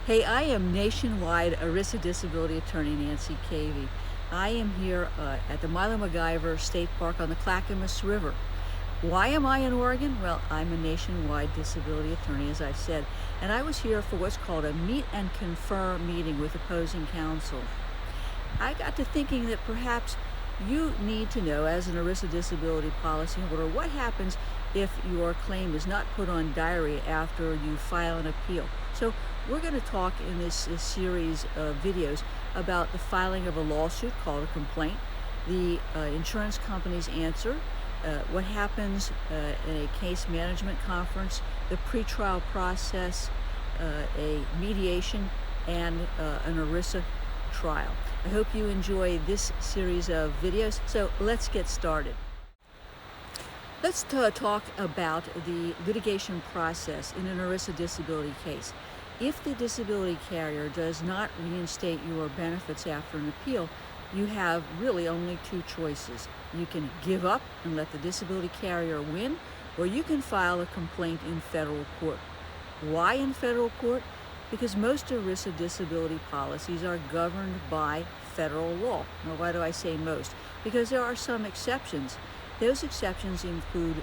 Hey, I am nationwide ERISA disability attorney Nancy Cavey. I am here at the Milo MacGyver State Park on the Clackamas River. Why am I in Oregon? Well, I'm a nationwide disability attorney, as I've said, and I was here for what's called a meet and confer meeting with opposing counsel. I got to thinking that perhaps you need to know, as an ERISA disability policyholder, what happens if your claim is not put on diary after you file an appeal. So we're going to talk in this series of videos about the filing of a lawsuit called a complaint, the insurance company's answer, what happens in a case management conference, the pretrial process, a mediation, and an ERISA trial. I hope you enjoy this series of videos, so let's get started. Let's talk about the litigation process in an ERISA disability case. If the disability carrier does not reinstate your benefits after an appeal, you have really only two choices. You can give up and let the disability carrier win, or you can file a complaint in federal court. Why in federal court? Because most ERISA disability policies are governed by federal law. Now, why do I say most? Because there are some exceptions. Those exceptions include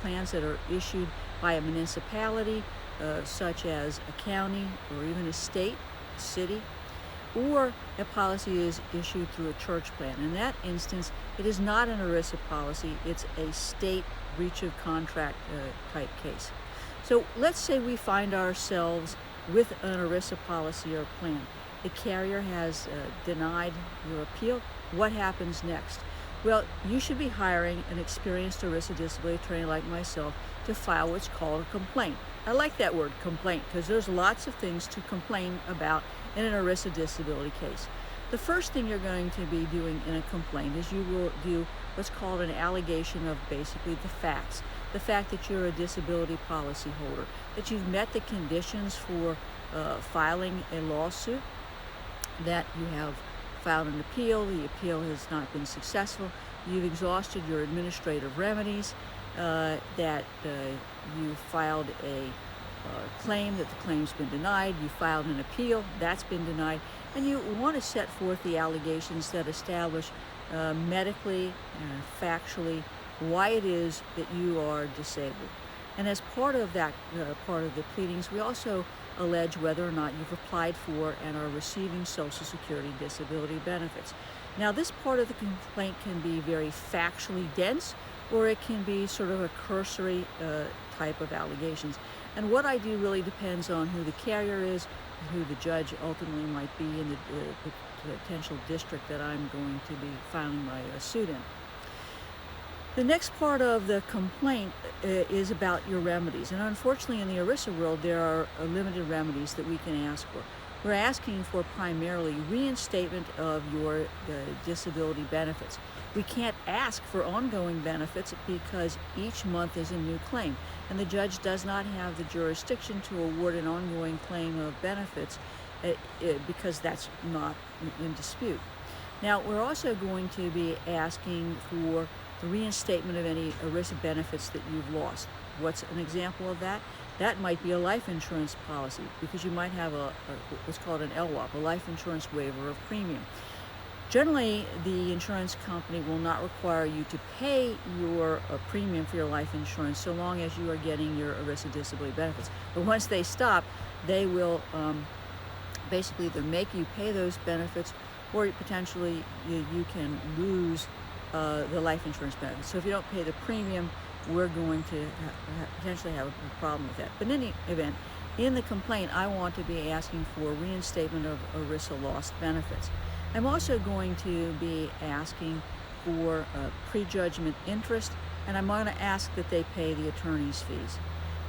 plans that are issued by a municipality, such as a county or even a state, a city, or a policy is issued through a church plan. In that instance, it is not an ERISA policy, it's a state breach of contract type case. So let's say we find ourselves with an ERISA policy or plan. The carrier has denied your appeal. What happens next? Well, you should be hiring an experienced ERISA disability attorney like myself to file what's called a complaint. I like that word, complaint, because there's lots of things to complain about in an ERISA disability case. The first thing you're going to be doing in a complaint is you will do what's called an allegation of basically the facts. The fact that you're a disability policy holder, that you've met the conditions for filing a lawsuit, that you have filed an appeal, the appeal has not been successful, you've exhausted your administrative remedies, that you filed a claim, that the claim's been denied, you filed an appeal, that's been denied, and you want to set forth the allegations that establish medically and factually why it is that you are disabled. And as part of that, part of the pleadings, we also allege whether or not you've applied for and are receiving Social Security disability benefits. Now, this part of the complaint can be very factually dense, or it can be sort of a cursory type of allegations. And what I do really depends on who the carrier is, and who the judge ultimately might be in the potential district that I'm going to be filing my suit in. The next part of the complaint is about your remedies. And unfortunately, in the ERISA world, there are limited remedies that we can ask for. We're asking for primarily reinstatement of your disability benefits. We can't ask for ongoing benefits because each month is a new claim, and the judge does not have the jurisdiction to award an ongoing claim of benefits because that's not in dispute. Now, we're also going to be asking for the reinstatement of any ERISA benefits that you've lost. What's an example of that? That might be a life insurance policy, because you might have what's called an LWOP, a life insurance waiver of premium. Generally, the insurance company will not require you to pay your premium for your life insurance so long as you are getting your ERISA disability benefits. But once they stop, they will basically either make you pay those benefits, or potentially you can lose the life insurance benefits. So if you don't pay the premium, we're going to potentially have a problem with that. But in any event, in the complaint, I want to be asking for reinstatement of ERISA lost benefits. I'm also going to be asking for prejudgment interest, and I'm going to ask that they pay the attorney's fees.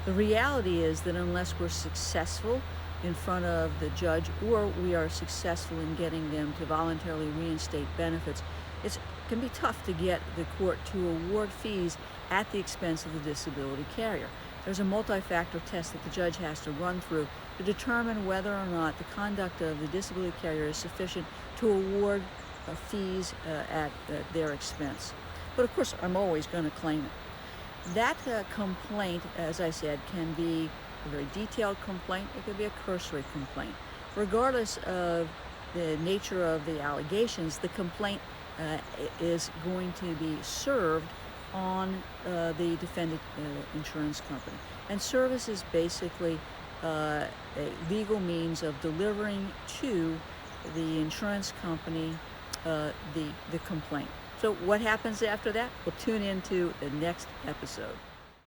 The reality is that unless we're successful in front of the judge, or we are successful in getting them to voluntarily reinstate benefits, it can be tough to get the court to award fees at the expense of the disability carrier. There's a multi-factor test that the judge has to run through to determine whether or not the conduct of the disability carrier is sufficient to award fees at their expense. But of course, I'm always going to claim it. That complaint, as I said, can be a very detailed complaint. It could be a cursory complaint. regardless of the nature of the allegations, the complaint is going to be served on the defendant insurance company. And service is basically a legal means of delivering to the insurance company the complaint. So what happens after that? We'll tune into the next episode.